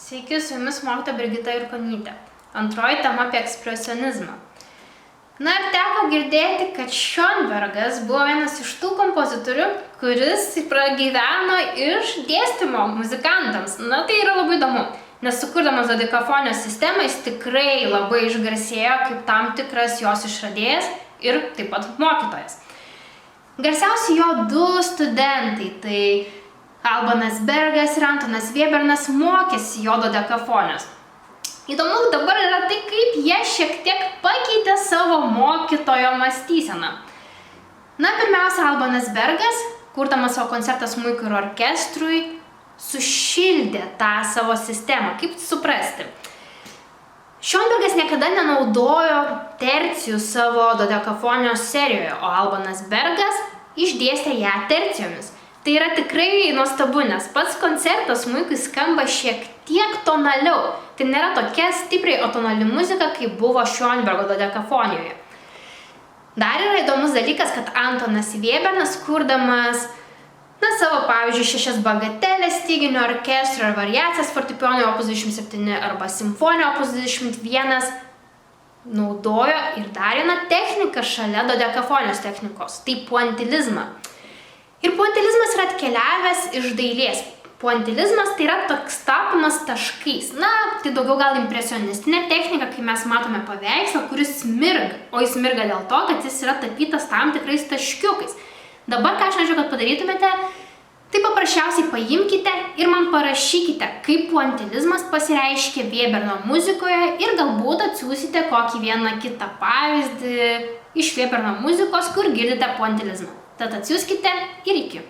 Sveiki, su jumis mokytoja Brigita Jurkonytė. Antroji tema apie ekspresionizmą. Na ir teko girdėti, kad Schoenbergas buvo vienas iš tų kompozitorių, kuris pragyveno iš dėstymo muzikantams. Na tai yra labai įdomu, nes sukurdamas dodekafonijos sistemą jis tikrai labai išgarsėjo kaip tam tikras jos išradėjas ir taip pat mokytojas. Garsiausi jo du studentai, tai Albanas Bergas ir Antonas Vėbernas, mokėsi jo dodekafonijos. Įdomu dabar yra tai, kaip jie šiek tiek pakeitė savo mokytojo mąstyseną. Na, pirmiausia, Albanas Bergas, kurdamas savo koncertą smuikui ir orkestrui, sušildė tą savo sistemą. Kaip suprasti? Schoenbergas niekada nenaudojo tercijų savo dodekafonijos serijoje, o Albanas Bergas išdėstė ją tercijomis. Tai yra tikrai nuostabu, nes pats koncertas smuikui skamba šiek tiek tonaliau. Tai nėra tokia stipriai atonali muzika, kaip buvo Schoenbergo dodekafonijoje. Dar yra įdomus dalykas, kad Antonas Vėbernas, kurdamas savo, pavyzdžiui, 6 bagatelės styginių orkestro ar variacijas fortepijonui opus 27 arba simfoniją opus 21, naudojo ir dar vieną techniką šalia dodekafonijos technikos, tai puantilizmą. Ir puantilizmas yra atkeliavęs iš dailės. Puantilizmas tai yra toks tapimas taškais. Na, tai daugiau gal impresionistinė technika, kai mes matome paveikslą, kuris smirga. O jis smirga dėl to, kad jis yra tapytas tam tikrais taškiukais. Dabar, ką aš norėčiau, kad padarytumėte, tai paprasčiausiai paimkite ir man parašykite, kaip puantilizmas pasireiškia Vėberno muzikoje ir galbūt atsiųsite kokį vieną kitą pavyzdį iš Vėberno muzikos, kur girdite puantilizmą. Tad atsiųskite ir iki.